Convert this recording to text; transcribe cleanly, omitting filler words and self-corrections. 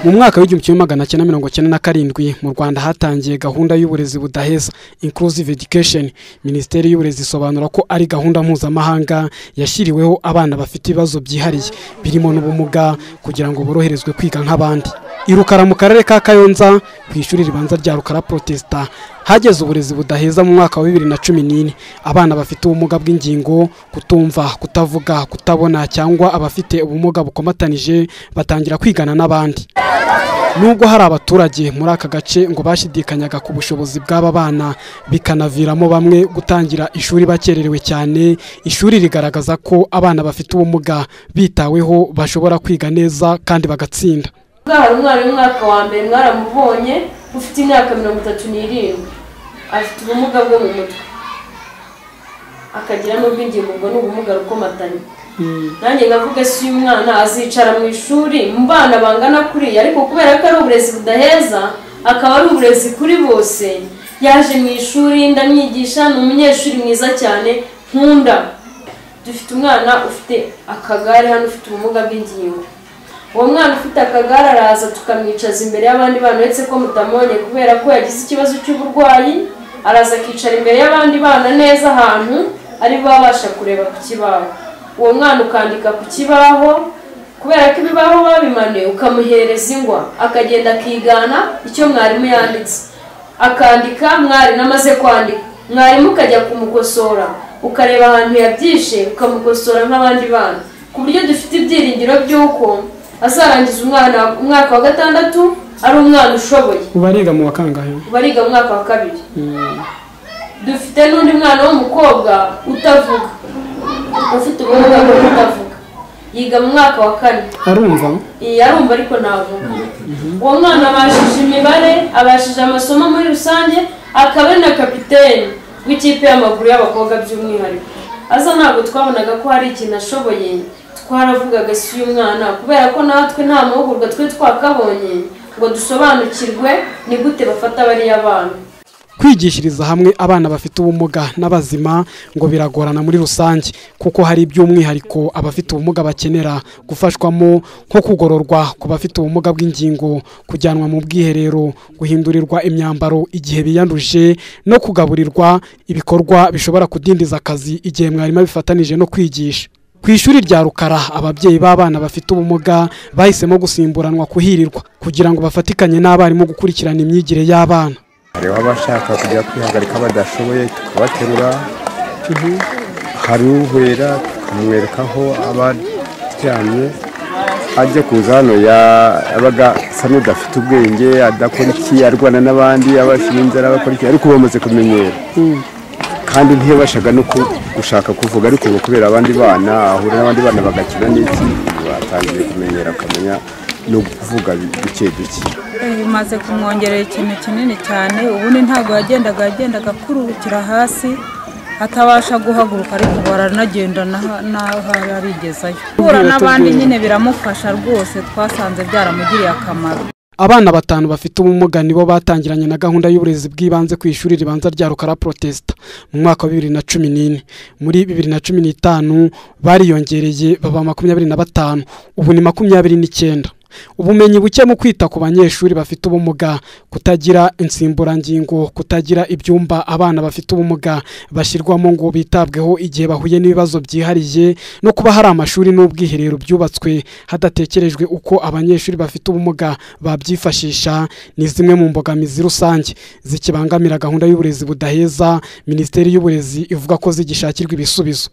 Mu mwaka w'1997 mu Rwanda hatangiye gahunda y'uburezi budaheza Inclusive Education. Minisiteri y'uburezi isobanura ko ari gahunda mpuzamahanga yashyiriweho abana bafite ibibazo byihariye birimo n'ubumuga kugira ngo boroherezwe kwiga nk'abandi. I Rukara mu karere ka Kayonza ku ishuri ribanza rya Rukara Protesta hageze uburezi budaheza mu mwaka wa 2014. Abana bafite ubumuga bw'ingingo, kutumva, kutavuga, kutabona cyangwa abafite ubumuga bukomatanije batangira kwigana n'abandi. Nubwo hari abaturage muri aka gace ngo bashidikanyaga ku bushobozi bw'aba bana bikanaviramo bamwe gutangira ishuri bakererewe cyane, ishuri rigaragaza ko abana bafite ubumuga bitaweho bashobora kwiga neza kandi bagatsinda. Hari umwana w'umwaka wa mbere mwaramubonye ufite imyaka 37 afite ubumuga bwo mu mutwe akagira n'ubw'ingingo bwo n'ubumuga rukomatanye. Nanjye ngavuga si uyu mwana azicara mu ishuri mu bana bangana kuri, ariko kubera ko ari uburezi budaheza akaba ari uburezi kuri bose, yaje mu ishuri ndamwigisha, ni umunyeshuri mwiza cyane nkunda. Dufite umwana ufite akagare hano ufite ubumuga bw'ingingo. Uwo mwana ufite akagare araza tukamwicaza imbere y'abandi bana uretse ko mutamubonye kubera ko yagize ikibazo cy'uburwayi, araza akicara imbere y'abandi bana neza ahantu ari babasha kureba ku kibaho. Uwo mwana ukandika ku kibaho kubera ko ibibaho babimane ukamuhereza ingwa akagenda akigana icyo mwarimu yanditse, akandika mwarimu amaze kwandika mwarimu ukajya kumukosora ukareba ahantu yabyishe ukamukosora nk'abandi bana, ku buryo dufite ibyiringiro by'uko azarangiza umwaka wa 6 ari umwana ushoboye. Ubariga mu wakangahe? Ubariga mu mwaka wa 2. Dufite n'undi mwana w'umukobwa utavuga ufite ubumuga bwo kutavuga, yiga mu mwaka wa 4. Arumva? Arumva ariko ntavuga. Uwo mwana abashije imibare, abashije amasomo muri rusange, akaba na kapiteni w'ikipe y'amaguru y'abakobwa by'umwihariko. Aza ntabwo twabonaga ko hari ikintu ashoboye, twaravugaga si uyu mwana kubera ko natwe nta mahugurwa twe twakabonye ngo dusobanukirwe ni gute bafata bariya bana. Kwigishiriza hamwe abana bafite ubumuga n'abazima ngo biragorana muri rusange, kuko hari iby'umwihariko abafite ubumuga bakenera gufashwamo nko kugororwa ku bafite ubumuga bw'ingingo, kujyanwa mu bwiherero, guhindurirwa imyambaro igihe biyanduje no kugaburirwa ibikorwa bishobora kudindiza akazi igihe mwarimu bifatanije no kwigisha. Ku ishuri rya Rukara ababyeyi b'abana bafite ubumuga bahisemo gusimburanwa kuhirirwa kugira ngo bafatikanye n'abarimu gukurikirana imyigire y'abana. Hariho abashaka kujya kwihagarika badashoboye tukabaterura, hari uhwera tukamwereka aho abaryamye, ajya kuza hano yabaga asa n'udafite ubwenge, adakora iki, arwana n'abandi, abashira inzara bakora iki, ariko bamaze kumenyera kandi ntiyabashaga no gushaka kuvuga, ariko kubera abandi bana ahura n'abandi bana bagakina n'iki batangiye kumenyera akamenya no kuvuga bike bike. Bimaze kumwongerera ikintu kinini cyane, ubundi ntabwo yagendaga kurukira hasi atabasha guhaguruka, ariko baranagenda naho arigezayo. Uhura n'abandi nyine biramufasha rwose, twasanze byaramugiriye akamaro. Abana 5 bafite ubumuga nibo batangiranye na gahunda y'uburezi bw'ibanze ku ishuri ribanza rya Rukara Protesta mu mwaka wa 2014. Muri 2015 bariyongereye baba 25, ubu ni 29. Ubumenyi buke mu kwita ku banyeshuri bafite ubumuga, kutagira insimburangingo, kutagira ibyumba abana bafite ubumuga bashyirwamo ngo bitabweho igihe bahuye n'ibibazo byihariye, no kuba hari amashuri n'ubwiherero byubatswe hadatekerejwe uko abanyeshuri bafite ubumuga babyifashisha, ni zimwe mu mbogamizi rusange zikibangamira gahunda y'uburezi budaheza Minisiteri y'uburezi ivuga ko zigishakirwa ibisubizo.